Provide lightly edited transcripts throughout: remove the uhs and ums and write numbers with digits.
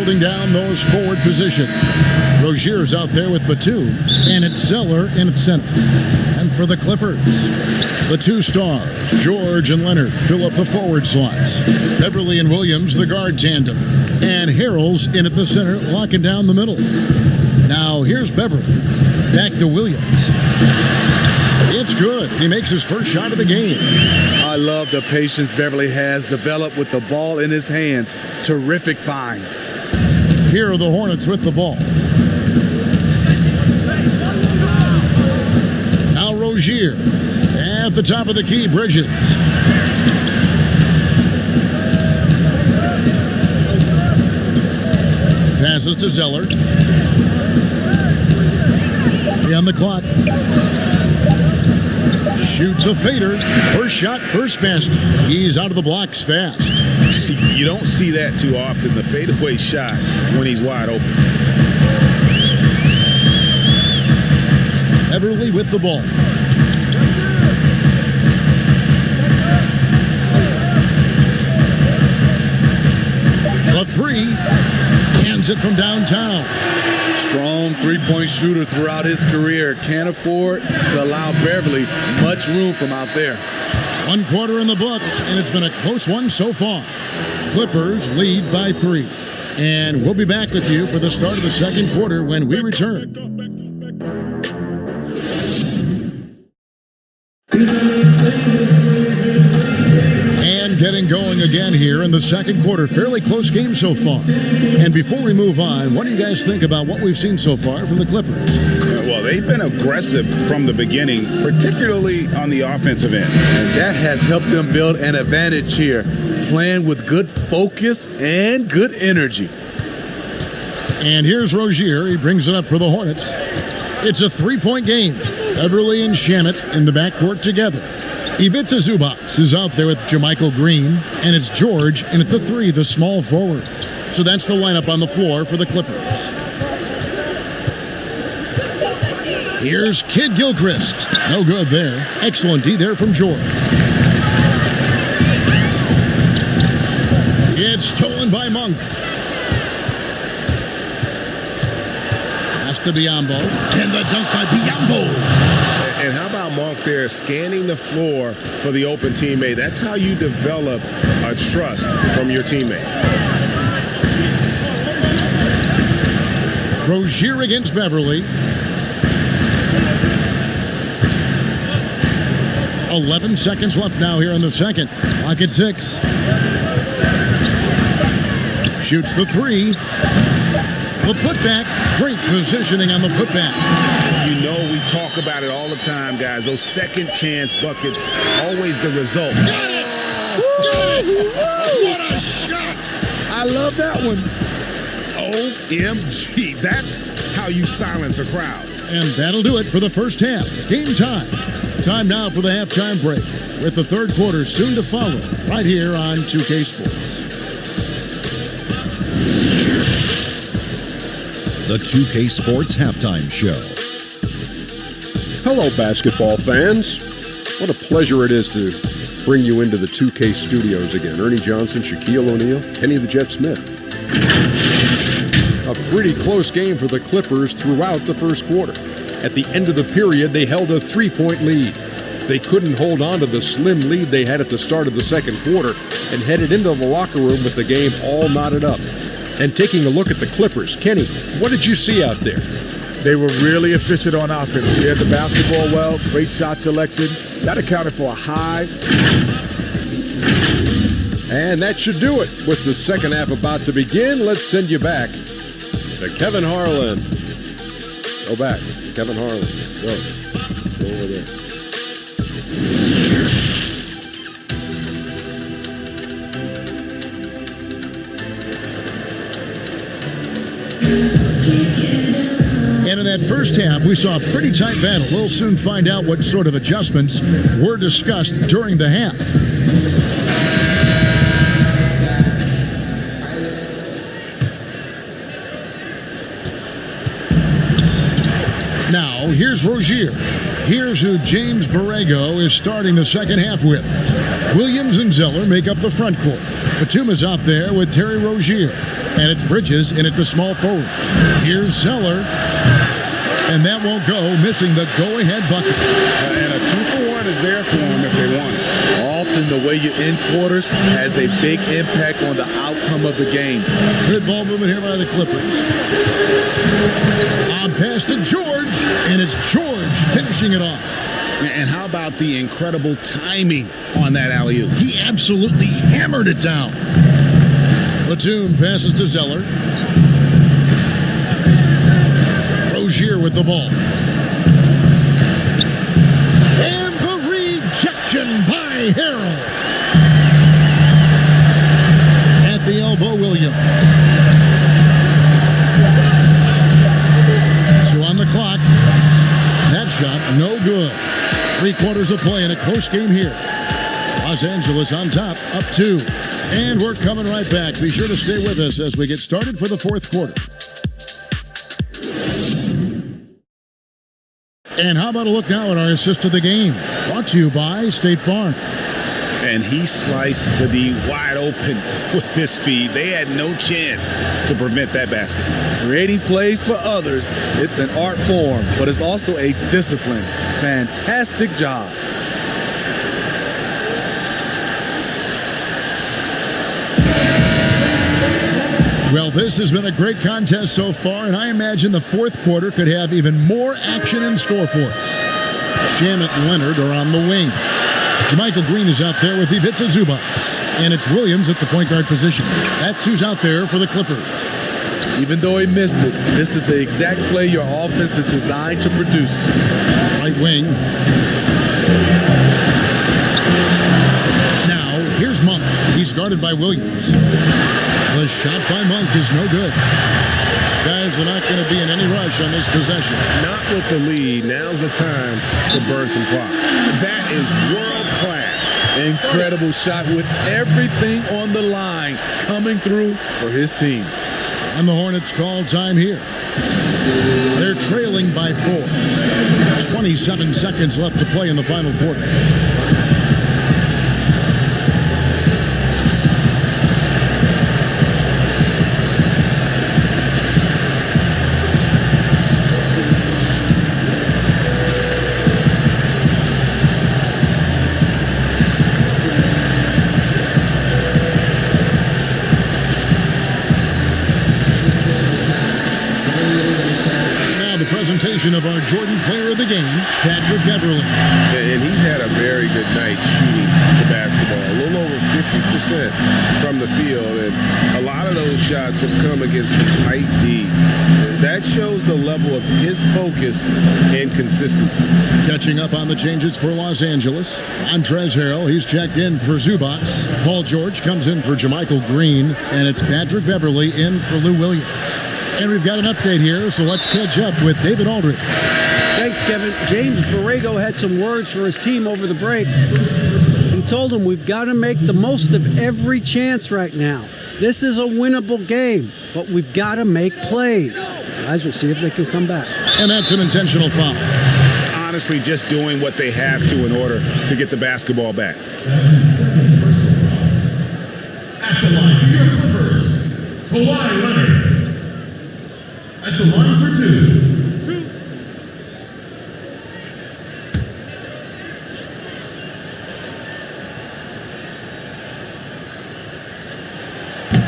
holding down those forward positions. Rozier's out there with Batum, and it's Zeller in its center. And for the Clippers, the two stars, George and Leonard, fill up the forward slots. Beverly and Williams, the guard tandem. And Harrell's in at the center, locking down the middle. Now here's Beverly. Back to Williams. It's good. He makes his first shot of the game. I love the patience Beverly has developed with the ball in his hands. Terrific find. Here are the Hornets with the ball. Now Rozier. At the top of the key, Bridges. Passes to Zeller. On the clock. Shoots a fader. First shot, first basket. He's out of the blocks fast. You don't see that too often, the fadeaway shot when he's wide open. Beverly with the ball. The three. Cans it from downtown. Strong three-point shooter throughout his career. Can't afford to allow Beverly much room from out there. 1 quarter in the books, and it's been a close one so far. Clippers lead by 3. And we'll be back with you for the start of the second quarter when we return. And getting going again here in the second quarter. Fairly close game so far. And before we move on, what do you guys think about what we've seen so far from the Clippers? Well, they've been aggressive from the beginning, particularly on the offensive end. And that has helped them build an advantage here, playing with good focus and good energy. And here's Rozier. He brings it up for the Hornets. It's a 3-point game. Beverly and Shamet in the backcourt together. Ivica Zubac is out there with Jermichael Green, and it's George in at the 3, the small forward. So that's the lineup on the floor for the Clippers. Here's Kid Gilchrist. No good there. Excellent D there from George. It's stolen by Monk. Pass to Biyombo. And the dunk by Biyombo. And how about Monk there scanning the floor for the open teammate? That's how you develop a trust from your teammates. Rozier against Beverly. 11 seconds left now here in the second. Clock at 6. Shoots the 3. The putback. Great positioning on the putback. You know we talk about it all the time, guys. Those second chance buckets, always the result. Got it! Got it! What a shot! I love that one. OMG. That's how you silence a crowd. And that'll do it for the first half. Game time. Time now for the halftime break, with the third quarter soon to follow, right here on 2K Sports. The 2K Sports Halftime Show. Hello, basketball fans. What a pleasure it is to bring you into the 2K studios again. Ernie Johnson, Shaquille O'Neal, Kenny the Jet Smith. A pretty close game for the Clippers throughout the first quarter. At the end of the period, they held a 3-point lead. They couldn't hold on to the slim lead they had at the start of the second quarter and headed into the locker room with the game all knotted up. And taking a look at the Clippers, Kenny, what did you see out there? They were really efficient on offense. They had the basketball well, great shot selection. That accounted for a high. And that should do it. With the second half about to begin, let's send you back to Kevin Harlan. Go back. Kevin Harlan. Go over there. And in that first half, we saw a pretty tight battle. We'll soon find out what sort of adjustments were discussed during the half. Now, here's Rozier. Here's who James Borrego is starting the second half with. Williams and Zeller make up the front court. Batum is out there with Terry Rozier. And it's Bridges in at the small forward. Here's Zeller. And that won't go, missing the go-ahead bucket. And a 2-for-1 is there for them if they want it. Often the way you end quarters has a big impact on the outcome of the game. Good ball movement here by the Clippers. On pass to George, and it's George finishing it off. And how about the incredible timing on that alley-oop? He absolutely hammered it down. Batum passes to Zeller. Rozier with the ball. And the rejection by Harrell. At the elbow, Williams. 2 on the clock. That shot, no good. 3 quarters of play in a close game here. Los Angeles on top, up 2. And we're coming right back. Be sure to stay with us as we get started for the 4th quarter. And how about a look now at our assist of the game? Brought to you by State Farm. And he sliced the D wide open with his speed. They had no chance to prevent that basket. Creating plays for others, it's an art form, but it's also a discipline. Fantastic job. Well, this has been a great contest so far, and I imagine the 4th quarter could have even more action in store for us. Shamet and Leonard are on the wing. Jermichael Green is out there with Ivica Zubac. And it's Williams at the point guard position. That's who's out there for the Clippers. Even though he missed it, this is the exact play your offense is designed to produce. Right wing. Now, here's Monk. He's guarded by Williams. The shot by Monk is no good. Guys are not going to be in any rush on this possession. Not with the lead. Now's the time to burn some clock. That is world class. Incredible shot with everything on the line coming through for his team. And the Hornets call time here. They're trailing by 4. 27 seconds left to play in the final quarter. Of our Jordan Player of the Game, Patrick Beverly. And he's had a very good night shooting the basketball. A little over 50% from the field. And a lot of those shots have come against some tight D. That shows the level of his focus and consistency. Catching up on the changes for Los Angeles. Montrezl Harrell, he's checked in for Zubac. Paul George comes in for Jermichael Green. And it's Patrick Beverly in for Lou Williams. And we've got an update here, so let's catch up with David Aldridge. Thanks, Kevin. James Borrego had some words for his team over the break. He told them we've got to make the most of every chance right now. This is a winnable game, but we've got to make plays. Guys, we'll see if they can come back. And that's an intentional foul. Honestly, just doing what they have to in order to get the basketball back. At the line for your Clippers, Kawhi Leonard. At the line for 2.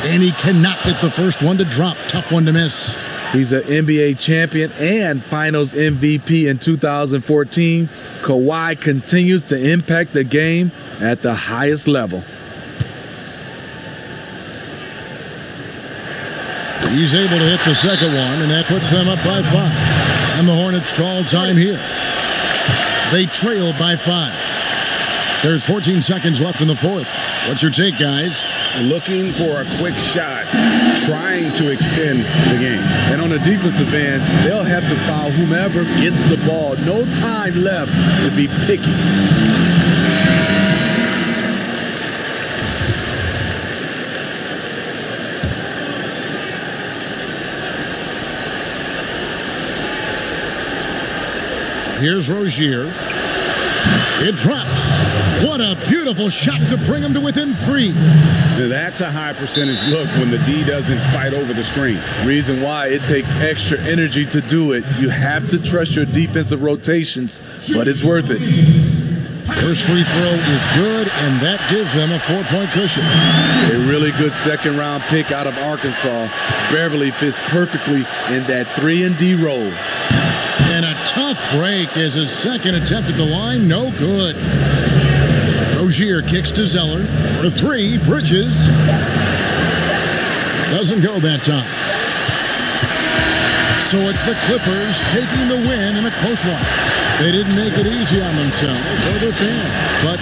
And he cannot get the first one to drop. Tough one to miss. He's an NBA champion and Finals MVP in 2014. Kawhi continues to impact the game at the highest level. He's able to hit the second one, and that puts them up by 5. And the Hornets call time here. They trail by 5. There's 14 seconds left in the 4th. What's your take, guys? Looking for a quick shot, trying to extend the game. And on the defensive end, they'll have to foul whomever gets the ball. No time left to be picky. Here's Rozier. It drops. What a beautiful shot to bring them to within 3. That's a high percentage look when the D doesn't fight over the screen. Reason why it takes extra energy to do it. You have to trust your defensive rotations, but it's worth it. First free throw is good, and that gives them a 4-point cushion. A really good second-round pick out of Arkansas. Beverly fits perfectly in that 3-and-D role. And a tough break as his second attempt at the line, no good. Rozier kicks to Zeller. For 3, Bridges. Doesn't go that time. So it's the Clippers taking the win in a close one. They didn't make it easy on themselves or their fans, but